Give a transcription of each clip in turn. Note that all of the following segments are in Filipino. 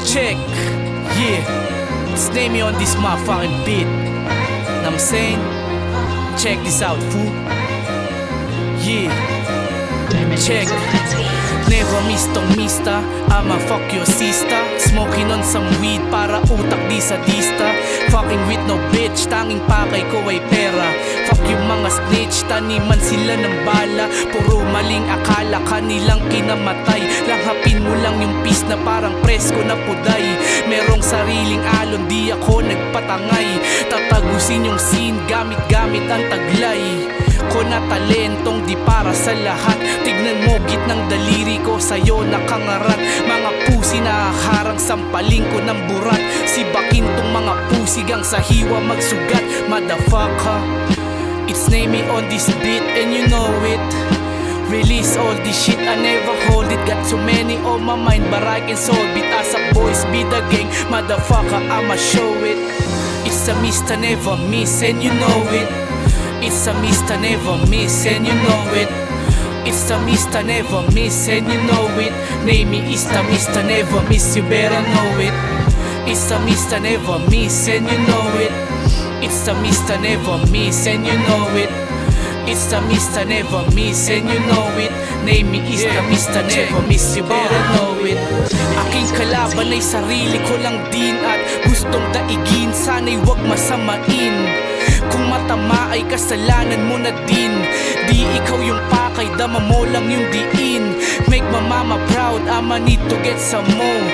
Check, yeah. Let's name me on this motherfucking beat. Know what I'm saying? Check this out, fool. Yeah. Check. Never miss tong mista, I'ma fuck your sister. Smoking on some weed para utak di sadista. Fucking with no bitch, tanging pakay ko ay pera. Fuck yung mga snitch, taniman sila ng bala. Puro maling akala, kanilang kinamatay. Langhapin mo lang yung peace na parang presko na puday. Merong sariling alon, di ako nagpatangay. Tatagusin yung scene, gamit-gamit ang taglay ko na talentong di para sa lahat. Tignan mo gitnang daliri ko, sa'yo nakangarat. Mga pusi na harang, sampaling ko ng burat. Si Bakin tong mga pusigang sa hiwa magsugat. Motherfucker, it's name me on this beat and you know it. Release all this shit, I never hold it. Got too many on my mind but I can solve it. As a boys be the gang, motherfucker I'ma show it. It's a Mr. Never Miss and you know it. It's a Mr. Never Miss and you know it. It's a Mr. Never Miss and you know it. Name me is the Mr. Never Miss, you better know it. It's a Mr. Never Miss and you know it. It's a Mr. Never Miss and you know it. It's a Mr. Never Miss and you know it. Name me is the Mr. Never Miss, you better know it. Aking kalaban ay sarili ko lang din at gustong daigin, sana'y wag masamain. Kung matama ay kasalanan mo na din. Di ikaw yung pakay, dama mo lang yung diin. Make my mama proud, I'ma need to get some more.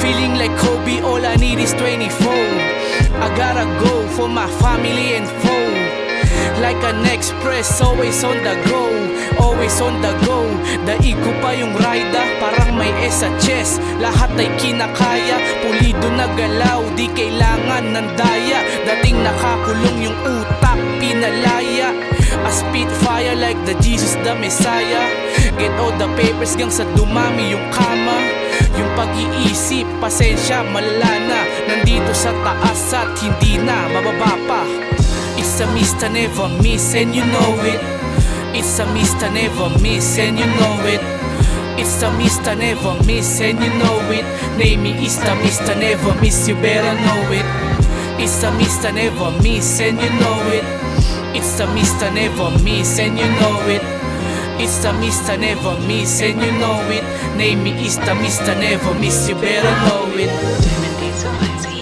Feeling like Kobe, all I need is 24. I gotta go for my family and foe. Like an express, always on the go. Always on the go. Daig ko pa yung rida, parang may S sa chest. Lahat ay kinakaya, pulido na galaw. Di kailangan ng daya, dating nakakulong yung utak, pinalaya. I spit fire like the Jesus the Messiah. Get all the papers gang sa dumami yung kama. Yung pag-iisip, pasensya, malala na. Nandito sa taas at hindi na bababa pa. It's a Mr. Never Miss and you know it. It's a Mr. Never Miss and you know it. It's a Mr. Never Miss and you know it. Name me is the Mr. Never Miss, you better know it. It's a Mr. Never Miss and you know it. It's a Mr. Never Miss and you know it. It's a Mr. Never Miss and you know it. Name me is the Mr. Never Miss, you better know it. Diamond Diesel.